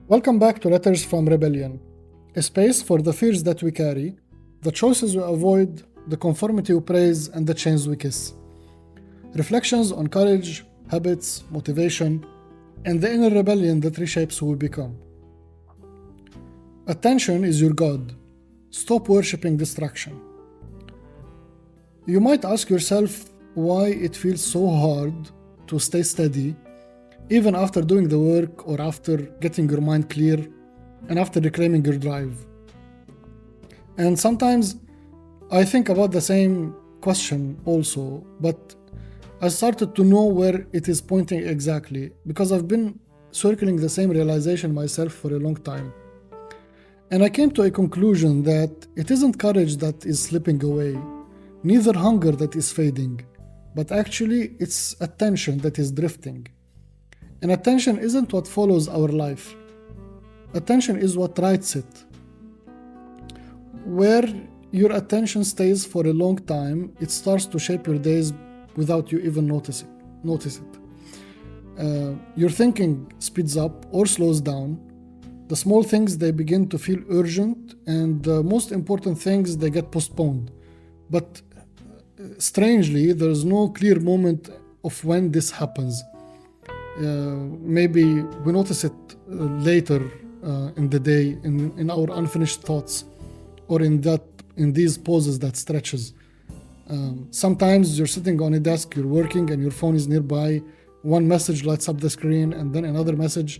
Welcome back to Letters from Rebellion, a space for the fears that we carry, the choices we avoid, the conformity we praise, and the chains we kiss. Reflections on courage, habits, motivation, and the inner rebellion that reshapes who we become. Attention is your God. Stop worshipping distraction. You might ask yourself why it feels so hard to stay steady even after doing the work or after getting your mind clear and after reclaiming your drive. And sometimes I think about the same question also, but I started to know where it is pointing exactly because I've been circling the same realization myself for a long time. And I came to a conclusion that it isn't courage that is slipping away, neither hunger that is fading, but actually it's attention that is drifting. And attention isn't what follows our life. Attention is what writes it. Where your attention stays for a long time, it starts to shape your days without you even notice it. Your thinking speeds up or slows down. The small things, they begin to feel urgent, and the most important things, they get postponed. But strangely, there is no clear moment of when this happens. Maybe we notice it later in the day, in our unfinished thoughts, or in these pauses that stretches. Sometimes you're sitting on a desk, you're working, and your phone is nearby. One message lights up the screen, and then another message.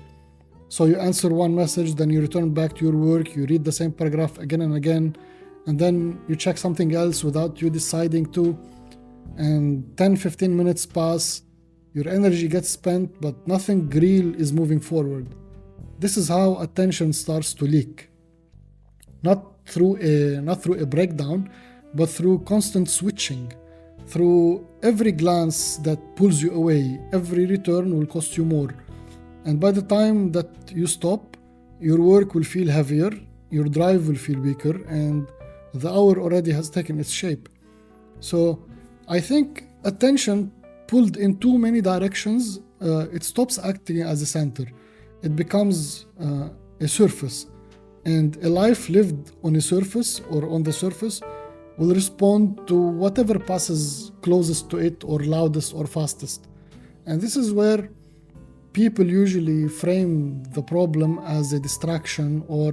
So you answer one message, then you return back to your work, you read the same paragraph again and again, and then you check something else without you deciding to, and 10-15 minutes pass. Your energy gets spent, but nothing real is moving forward. This is how attention starts to leak. Not through a breakdown, but through constant switching. Through every glance that pulls you away, every return will cost you more. And by the time that you stop, your work will feel heavier, your drive will feel weaker, and the hour already has taken its shape. So I think attention pulled in too many directions, it stops acting as a center. It becomes a surface. And a life lived on a surface or on the surface will respond to whatever passes closest to it or loudest or fastest. And this is where people usually frame the problem as a distraction or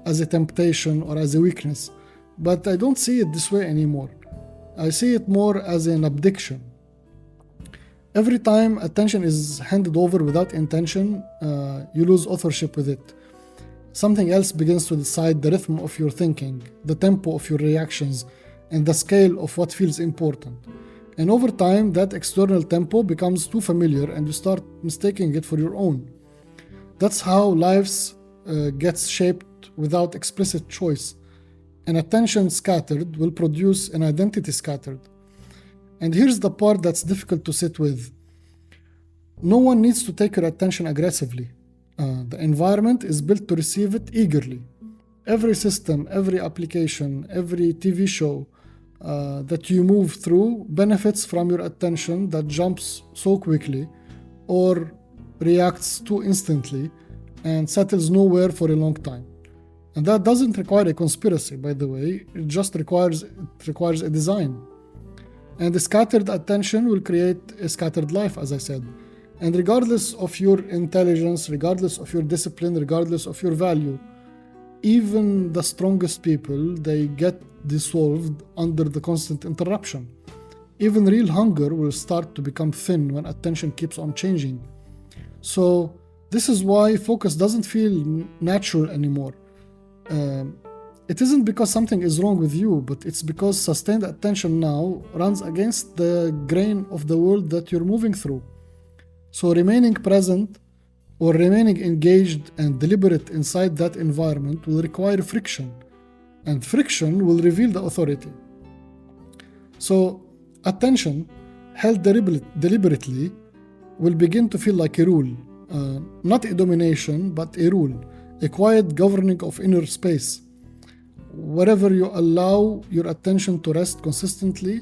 as a temptation or as a weakness. But I don't see it this way anymore. I see it more as an abdiction. Every time attention is handed over without intention, you lose authorship with it. Something else begins to decide the rhythm of your thinking, the tempo of your reactions, and the scale of what feels important. And over time, that external tempo becomes too familiar and you start mistaking it for your own. That's how life gets shaped without explicit choice. An attention scattered will produce an identity scattered. And here's the part that's difficult to sit with. No one needs to take your attention aggressively. The environment is built to receive it eagerly. Every system, every application, every TV show that you move through benefits from your attention that jumps so quickly or reacts too instantly and settles nowhere for a long time. And that doesn't require a conspiracy, by the way. It just requires a design. And the scattered attention will create a scattered life, as I said. And regardless of your intelligence, regardless of your discipline, regardless of your value, even the strongest people, they get dissolved under the constant interruption. Even real hunger will start to become thin when attention keeps on changing. So this is why focus doesn't feel natural anymore. It isn't because something is wrong with you, but it's because sustained attention now runs against the grain of the world that you're moving through. So remaining present or remaining engaged and deliberate inside that environment will require friction, and friction will reveal the authority. So attention, held deliberately, will begin to feel like a rule, not a domination, but a rule, a quiet governing of inner space. Wherever you allow your attention to rest consistently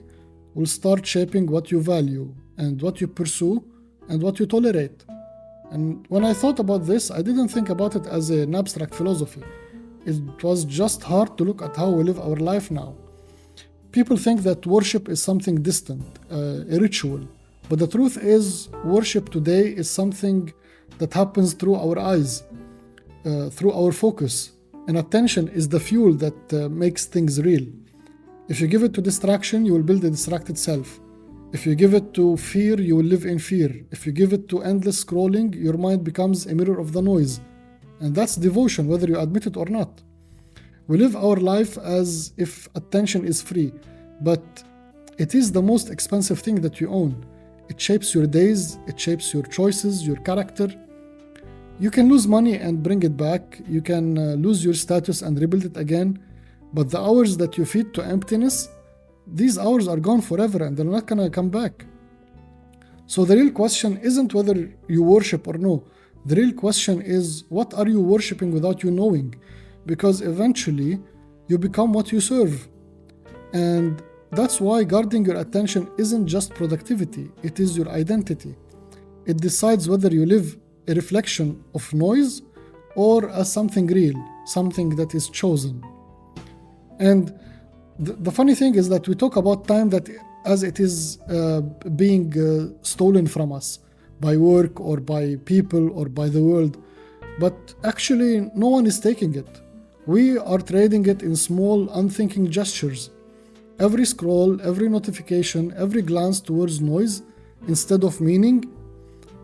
will start shaping what you value and what you pursue and what you tolerate. And when I thought about this, I didn't think about it as an abstract philosophy. It was just hard to look at how we live our life now. People think that worship is something distant, a ritual. But the truth is, worship today is something that happens through our eyes, through our focus. And attention is the fuel that makes things real. If you give it to distraction, you will build a distracted self. If you give it to fear, you will live in fear. If you give it to endless scrolling, your mind becomes a mirror of the noise. And that's devotion, whether you admit it or not. We live our life as if attention is free, but it is the most expensive thing that you own. It shapes your days, it shapes your choices, your character. You can lose money and bring it back. You can lose your status and rebuild it again. But the hours that you feed to emptiness, these hours are gone forever and they're not gonna come back. So the real question isn't whether you worship or no. The real question is, what are you worshiping without you knowing? Because eventually you become what you serve. And that's why guarding your attention isn't just productivity, it is your identity. It decides whether you live a reflection of noise or as something real, something that is chosen. And the funny thing is that we talk about time that as it is being stolen from us by work or by people or by the world, but actually no one is taking it. We are trading it in small, unthinking gestures. Every scroll, every notification, every glance towards noise instead of meaning,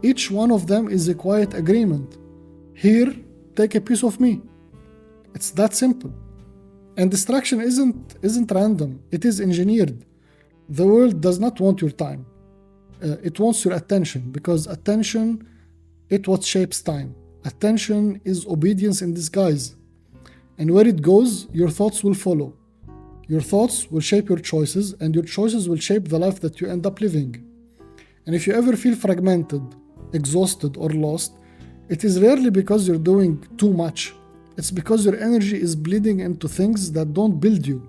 each one of them is a quiet agreement. Here, take a piece of me. It's that simple. And distraction isn't random, it is engineered. The world does not want your time. It wants your attention, because attention, it's what shapes time. Attention is obedience in disguise. And where it goes, your thoughts will follow. Your thoughts will shape your choices, and your choices will shape the life that you end up living. And if you ever feel fragmented, exhausted, or lost, it is rarely because you're doing too much. It's because your energy is bleeding into things that don't build you.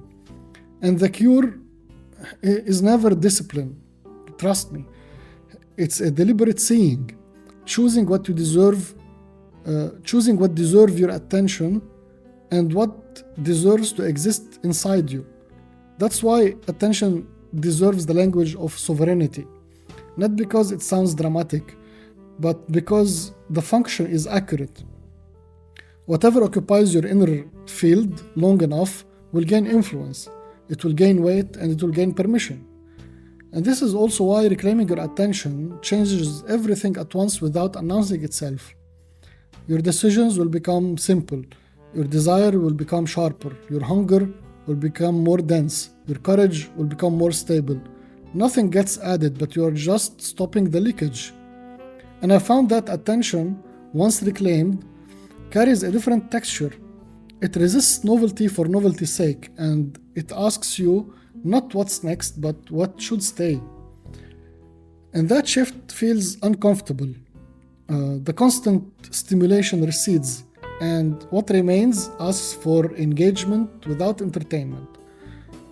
And the cure is never discipline. Trust me. It's a deliberate seeing, choosing what you deserve, choosing what deserves your attention and what deserves to exist inside you. That's why attention deserves the language of sovereignty. Not because it sounds dramatic, but because the function is accurate. Whatever occupies your inner field long enough will gain influence. It will gain weight and it will gain permission. And this is also why reclaiming your attention changes everything at once without announcing itself. Your decisions will become simple. Your desire will become sharper. Your hunger will become more dense. Your courage will become more stable. Nothing gets added, but you are just stopping the leakage. And I found that attention, once reclaimed, carries a different texture. It resists novelty for novelty's sake, and it asks you not what's next, but what should stay. And that shift feels uncomfortable. The constant stimulation recedes, and what remains asks for engagement without entertainment.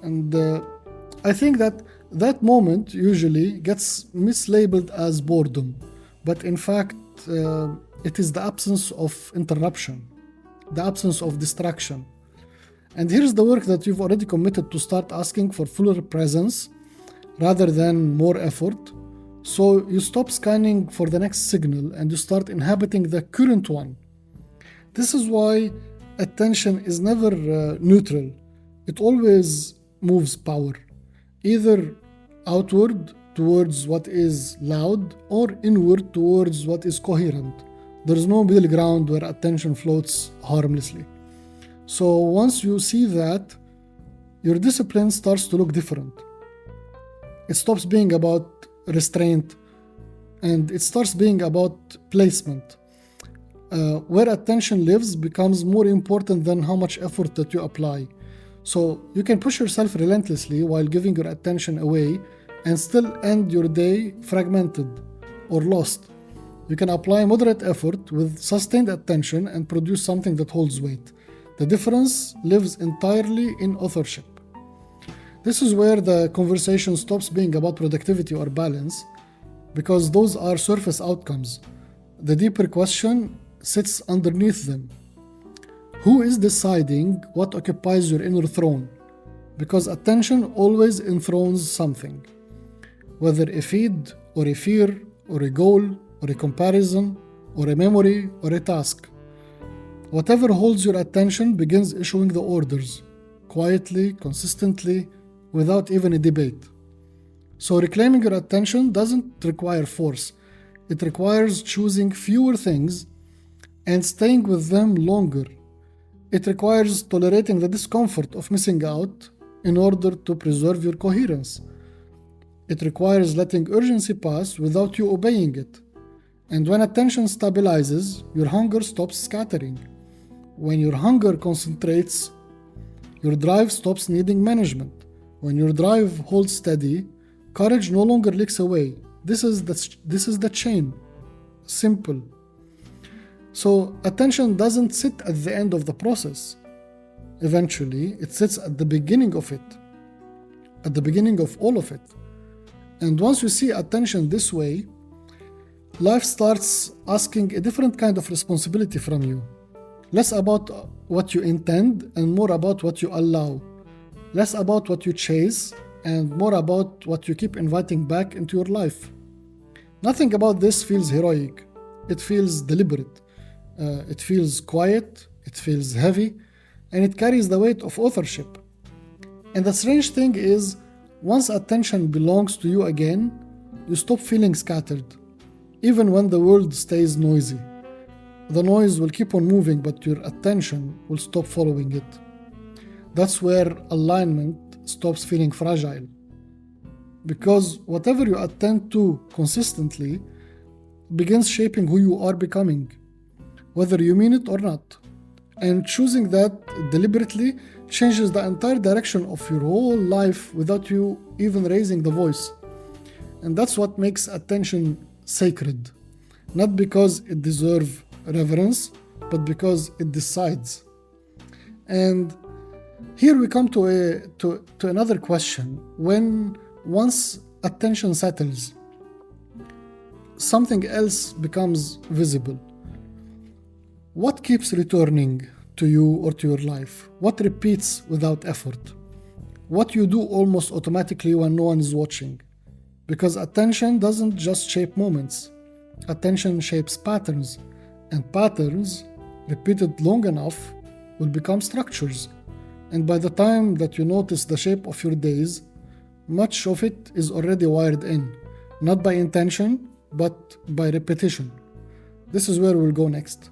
And I think that moment usually gets mislabeled as boredom, but in fact, it is the absence of interruption, the absence of distraction. And here's the work that you've already committed to: start asking for fuller presence rather than more effort. So you stop scanning for the next signal and you start inhabiting the current one. This is why attention is never neutral. It always moves power, either outward towards what is loud or inward towards what is coherent. There is no middle ground where attention floats harmlessly. So once you see that, your discipline starts to look different. It stops being about restraint and it starts being about placement. Where attention lives becomes more important than how much effort that you apply. So you can push yourself relentlessly while giving your attention away and still end your day fragmented or lost. You can apply moderate effort with sustained attention and produce something that holds weight. The difference lives entirely in authorship. This is where the conversation stops being about productivity or balance, because those are surface outcomes. the deeper question sits underneath them. Who is deciding what occupies your inner throne? Because attention always enthrones something, whether a feed or a fear or a goal or a comparison or a memory or a task. Whatever holds your attention begins issuing the orders, quietly, consistently, without even a debate. So reclaiming your attention doesn't require force. It requires choosing fewer things and staying with them longer. It requires tolerating the discomfort of missing out in order to preserve your coherence. It requires letting urgency pass without you obeying it. And when attention stabilizes, your hunger stops scattering. When your hunger concentrates, your drive stops needing management. When your drive holds steady, courage no longer leaks away. This is the chain. Simple. So attention doesn't sit at the end of the process. Eventually, it sits at the beginning of it. At the beginning of all of it. And once you see attention this way, life starts asking a different kind of responsibility from you. Less about what you intend and more about what you allow. Less about what you chase and more about what you keep inviting back into your life. Nothing about this feels heroic. It feels deliberate. It feels quiet. It feels heavy. And it carries the weight of authorship. And the strange thing is, once attention belongs to you again, you stop feeling scattered, even when the world stays noisy. The noise will keep on moving, but your attention will stop following it. That's where alignment stops feeling fragile. Because whatever you attend to consistently begins shaping who you are becoming, whether you mean it or not. And choosing that deliberately changes the entire direction of your whole life without you even raising the voice. And that's what makes attention sacred. Not because it deserves reverence, but because it decides. And here we come to another question. When once attention settles, something else becomes visible. What keeps returning to you or to your life? What repeats without effort? What you do almost automatically when no one is watching? Because attention doesn't just shape moments. Attention shapes patterns, and patterns, repeated long enough, will become structures. And by the time that you notice the shape of your days, much of it is already wired in, not by intention, but by repetition. This is where we'll go next.